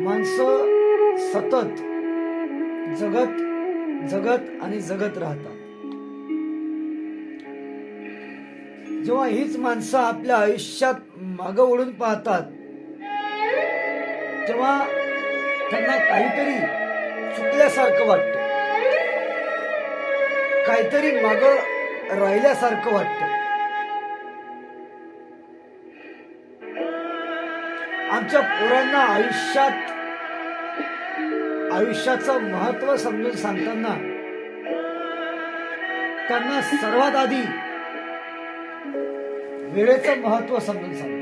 माणसं सतत जगत जगत आणि जगत राहतात. जेव्हा हीच माणसं आपल्या आयुष्यात मागं वळून पाहतात तेव्हा त्यांना काहीतरी चुकल्यासारखं वाटतं, काहीतरी मागं राहिल्यासारखं वाटतं. आमच्या पोरांना आयुष्याचं महत्व समजून सांगताना त्यांना सर्वात आधी वेळेचं महत्व समजून सांगा.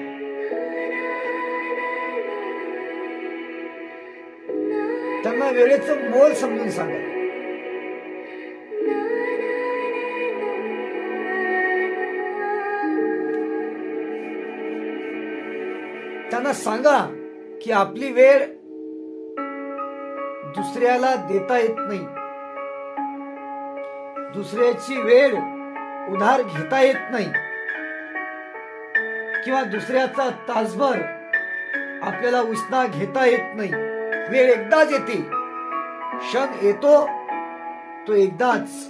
त्यांना वेळेचं मोल समजून सांगा. त्यांना सांगा की आपली वेळ दुसऱ्याला देता येत नाही, दुसऱ्याची वेळ उधार घेता येत नाही, किंवा दुसऱ्याचा तासभर आपल्याला उसना घेता येत नाही. वेळ एकदाच येते, क्षण येतो तो एकदाच.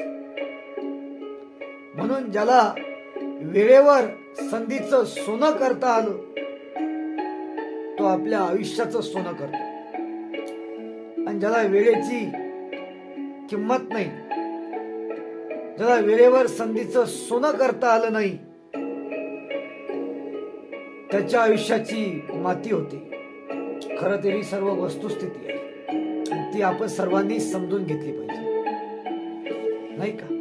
म्हणून ज्याला वेळेवर संधीचं सोनं करता आलं तो आपल्या आयुष्याचं सोनं करतो. आणि ज्याला वेळेची किंमत नाही, ज्याला वेळेवर संधीचं सोनं करता आलं नाही, त्याच्या आयुष्याची माती होते. खरं तर ही सर्व वस्तुस्थिती आहे, ती आपण सर्वांनी समजून घेतली पाहिजे, नाही का?